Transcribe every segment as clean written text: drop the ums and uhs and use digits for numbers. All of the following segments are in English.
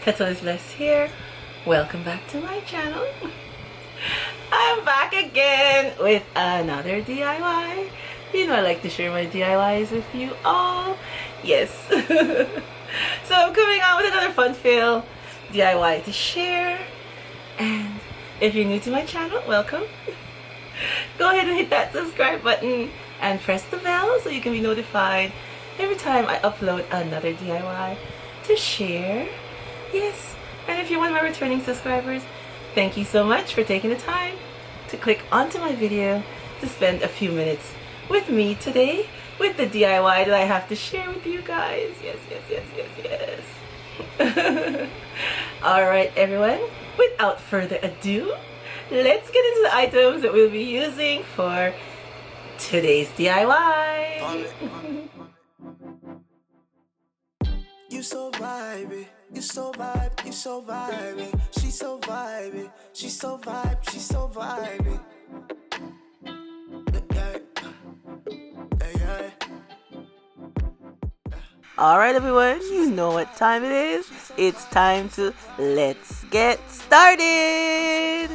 Petal is Blessed here. Welcome back to my channel. I'm back again with another DIY. You know I like to share my DIYs with you all. Yes. So I'm coming out with another fun fail DIY to share. And if you're new to my channel, welcome. Go ahead and hit that subscribe button and press the bell so you can be notified every time I upload another DIY to share. Yes, and if you're one of my returning subscribers, thank you so much for taking the time to click onto my video to spend a few minutes with me today with the DIY that I have to share with you guys. Yes. Alright everyone, without further ado, let's get into the items that we'll be using for today's DIY. You so vibey, you so vibe, you so vibey. She so vibey, she so vibe, she so vibey. Alright everyone, you know what time it is. It's time to let's get started.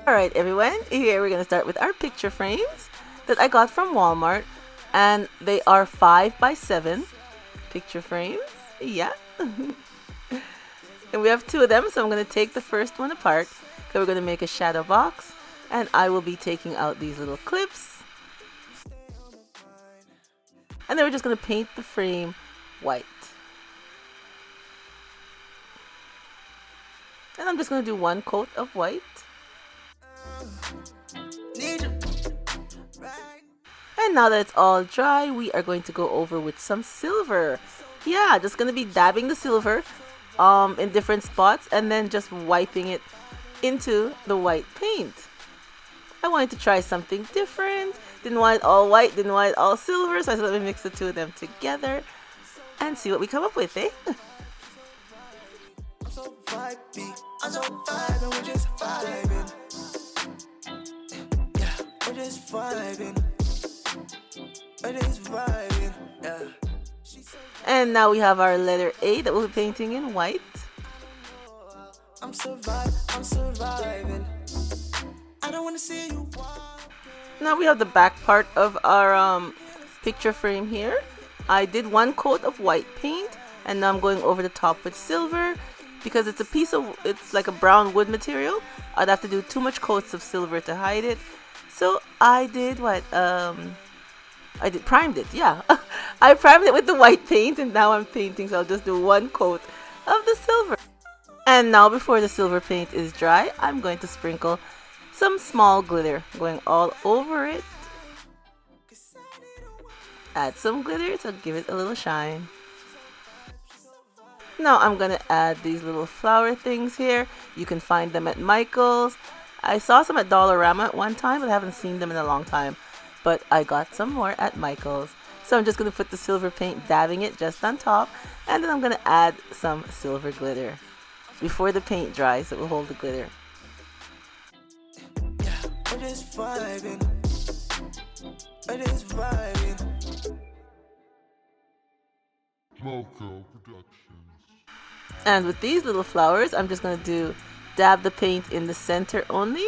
Alright everyone, here we're going to start with our picture frames that I got from Walmart. And they are 5x7 picture frames. Yeah. And we have two of them, so I'm going to take the first one apart. So we're going to make a shadow box. And I will be taking out these little clips. And then we're just going to paint the frame white. And I'm just going to do one coat of white. And now that it's all dry, we are going to go over with some silver. Yeah, just going to be dabbing the silver in different spots and then just wiping it into the white paint. I wanted to try something different. Didn't want it all white, didn't want it all silver, so I thought let me mix the two of them together and see what we come up with, eh? I'm so vibey, I'm so vibing, we're just vibing. Yeah, we're just vibing. We're just vibing, yeah. And now we have our letter A that we'll be painting in white. I'm surviving. I don't want to see you walk. Now we have the back part of our picture frame here. I did one coat of white paint and now I'm going over the top with silver because it's like a brown wood material. I'd have to do too much coats of silver to hide it. So I did what? Primed it, yeah. I primed it with the white paint and now I'm painting, so I'll just do one coat of the silver. And now before the silver paint is dry, I'm going to sprinkle some small glitter going all over it. Add some glitter to give it a little shine. Now I'm going to add these little flower things here. You can find them at Micheals. I saw some at Dollarama at one time, but I haven't seen them in a long time. But I got some more at Micheals. So I'm just going to put the silver paint, dabbing it just on top. And then I'm going to add some silver glitter before the paint dries, so it will hold the glitter. We're just vibing. We're just vibing. And with these little flowers, I'm just going to dab the paint in the center only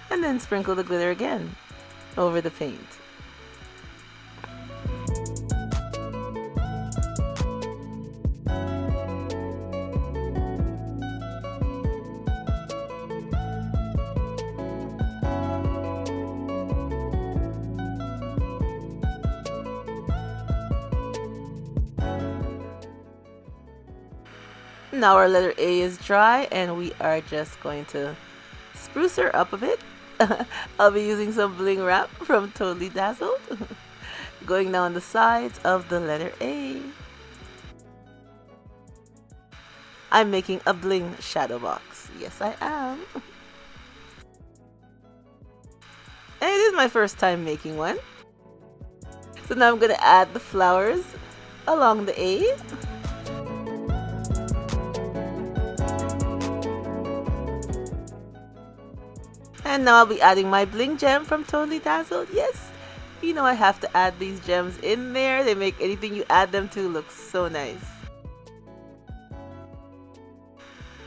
and then sprinkle the glitter again over the paint. Now our letter A is dry and we are just going to spruce her up a bit. I'll be using some bling wrap from Totally Dazzled. Going down the sides of the letter A. I'm making a bling shadow box. Yes, I am. And it is my first time making one. So now I'm going to add the flowers along the A. And now I'll be adding my bling gem from Totally Dazzled. Yes, you know I have to add these gems in there. They make anything you add them to look so nice.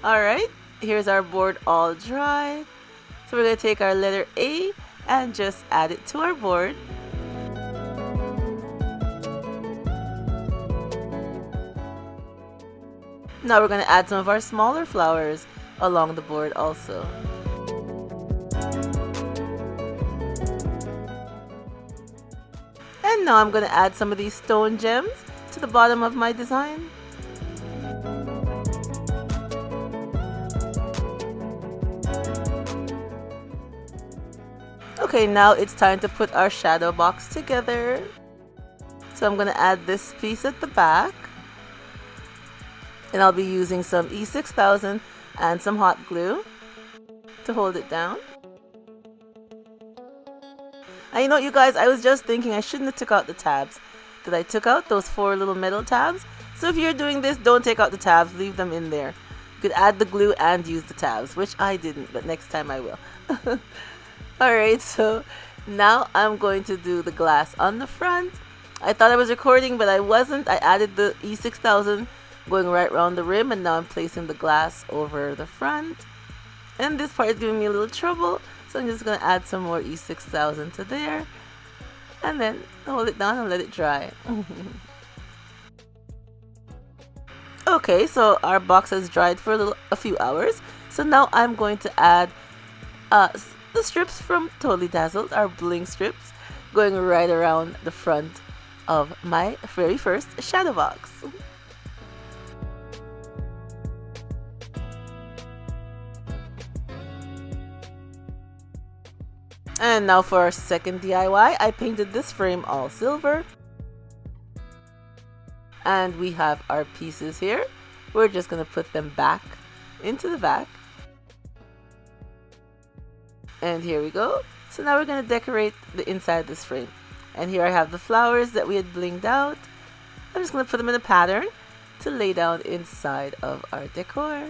Alright, here's our board all dry. So we're going to take our letter A and just add it to our board. Now we're going to add some of our smaller flowers along the board also. And now I'm going to add some of these stone gems to the bottom of my design. Okay, now it's time to put our shadow box together. So I'm going to add this piece at the back. And I'll be using some E6000 and some hot glue to hold it down. And you know what, you guys, I was just thinking I shouldn't have took out the tabs. That I took out those 4 little metal tabs. So if you're doing this, don't take out the tabs, leave them in there. You could add the glue and use the tabs, which I didn't, but next time I will. Alright, so now I'm going to do the glass on the front. I thought I was recording, but I wasn't. I added the E6000 going right around the rim, and now I'm placing the glass over the front. And this part is giving me a little trouble, so I'm just going to add some more E6000 to there. And then hold it down and let it dry. Okay, so our box has dried for a few hours. So now I'm going to add the strips from Totally Dazzled, our bling strips, going right around the front of my very first shadow box. And now for our second DIY, I painted this frame all silver. And we have our pieces here. We're just going to put them back into the back. And here we go. So now we're going to decorate the inside of this frame. And here I have the flowers that we had blinged out. I'm just going to put them in a pattern to lay down inside of our decor.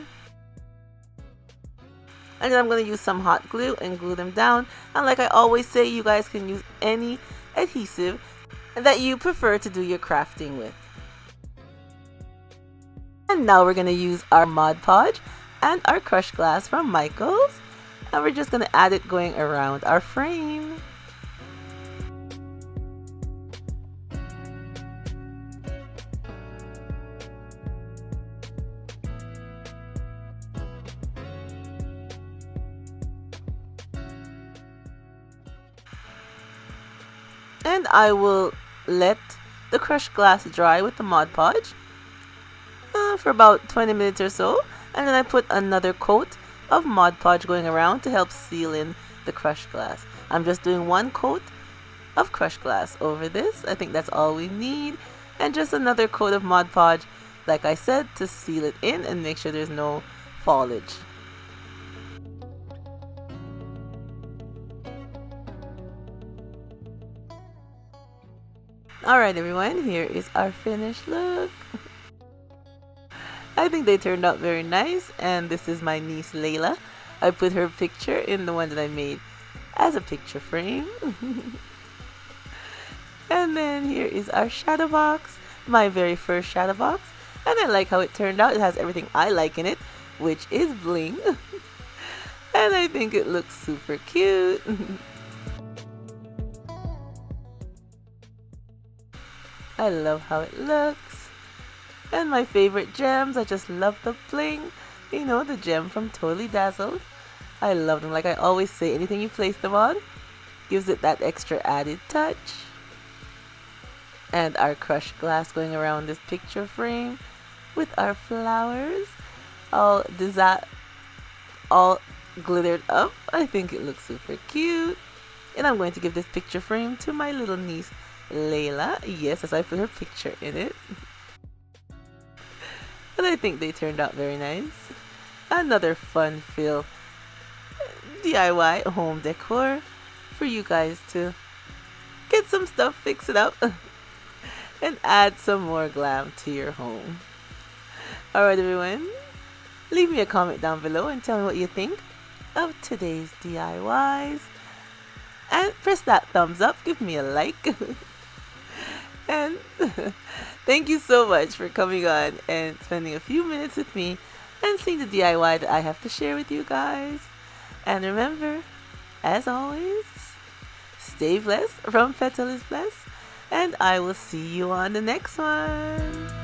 And then I'm going to use some hot glue and glue them down. And like I always say, you guys can use any adhesive that you prefer to do your crafting with. And now we're going to use our Mod Podge and our crushed glass from Micheals. And we're just going to add it going around our frame. And I will let the crushed glass dry with the Mod Podge for about 20 minutes or so. And then I put another coat of Mod Podge going around to help seal in the crushed glass. I'm just doing one coat of crushed glass over this. I think that's all we need. And just another coat of Mod Podge, like I said, to seal it in and make sure there's no foliage. Alright everyone, here is our finished look. I think they turned out very nice, and this is my niece Layla. I put her picture in the one that I made as a picture frame. And then here is our shadow box, my very first shadow box. And I like how it turned out. It has everything I like in it, which is bling. And I think it looks super cute. I love how it looks. And my favorite gems, I just love the bling. You know, the gem from Totally Dazzled. I love them. Like I always say, anything you place them on gives it that extra added touch. And our crushed glass going around this picture frame with our flowers all glittered up. I think it looks super cute. And I'm going to give this picture frame to my little niece Layla. Yes, as I put her picture in it. And I think they turned out very nice. Another fun-filled DIY home decor for you guys to get some stuff, fix it up, and add some more glam to your home. Alright everyone, leave me a comment down below and tell me what you think of today's DIYs. And press that thumbs up, give me a like. And thank you so much for coming on and spending a few minutes with me and seeing the DIY that I have to share with you guys. And remember, as always, stay blessed from Petal is Blessed, and I will see you on the next one.